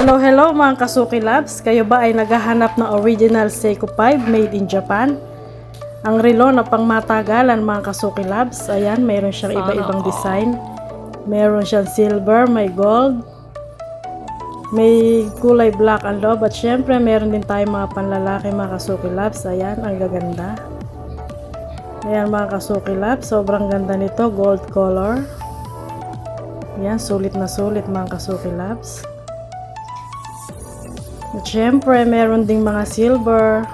Hello, hello mga Kasuki Loves! Kayo ba ay naghahanap ng original Seiko 5 made in Japan? Ang relo na pangmatagalan mga Kasuki Loves. Ayan, mayroon siyang iba-ibang design. Mayroon siyang silver, may gold, may kulay black ang loob. At syempre, mayroon din tayong mga panlalaki mga Kasuki Loves. Ayan, ang gaganda. Ayan mga Kasuki Loves, sobrang ganda nito, gold color. Ayan, sulit na sulit mga Kasuki Loves. At syempre, meron ding mga silver.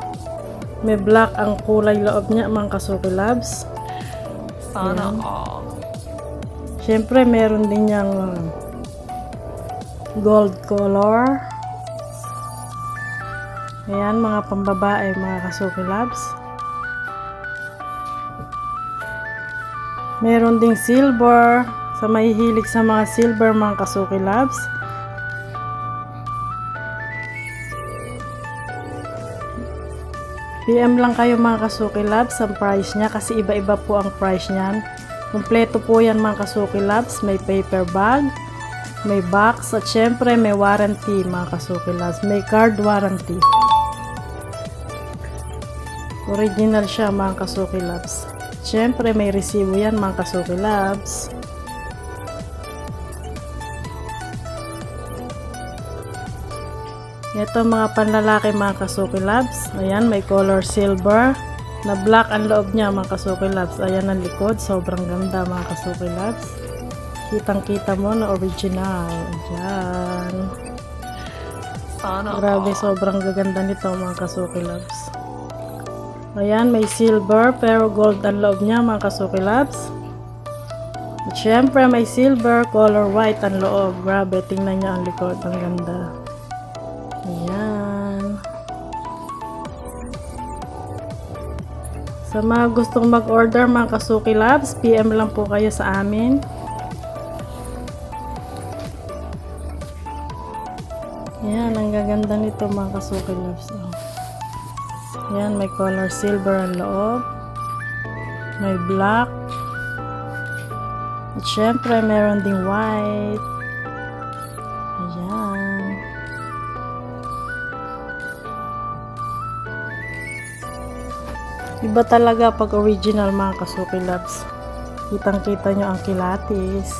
May black ang kulay loob niya, mga Kasuki Loves. Sana all. Syempre, meron din niyang gold color. Ayan, mga pambabae, mga Kasuki Loves. Meron ding silver. Sa mahihilig sa mga silver, mga Kasuki Loves. PM lang kayo mga Kasuki Loves ang price niya kasi iba-iba po ang price niyan. Kompleto po yan mga Kasuki Loves. May paper bag, may box, at syempre may warranty mga Kasuki Loves. May card warranty. Original siya mga Kasuki Loves. Syempre may resibo yan mga Kasuki Loves. Ito mga panlalaki mga Kasuki Loves. Ayan, may color silver na black ang loob niya mga Kasuki Loves. Ayan ang likod, sobrang ganda mga Kasuki Loves. Kitang kita mo na original. Ayan. Sana Grabe, sobrang gaganda nito mga Kasuki Loves. Ayan, may silver pero gold ang loob niya mga Kasuki Loves. At syempre may silver, color white ang loob. Grabe, tingnan niya ang likod, ang ganda. Ayan. Sa mga gustong mag-order mga Kasuki Loves, PM lang po kayo sa amin. Ayan, ang gaganda nito mga Kasuki Loves. Ayan, may color silver ang loob. May black. At syempre, meron ding white. Ayan. Iba talaga pag original mga Kasuki Loves. Kitang kita nyo ang kilatis.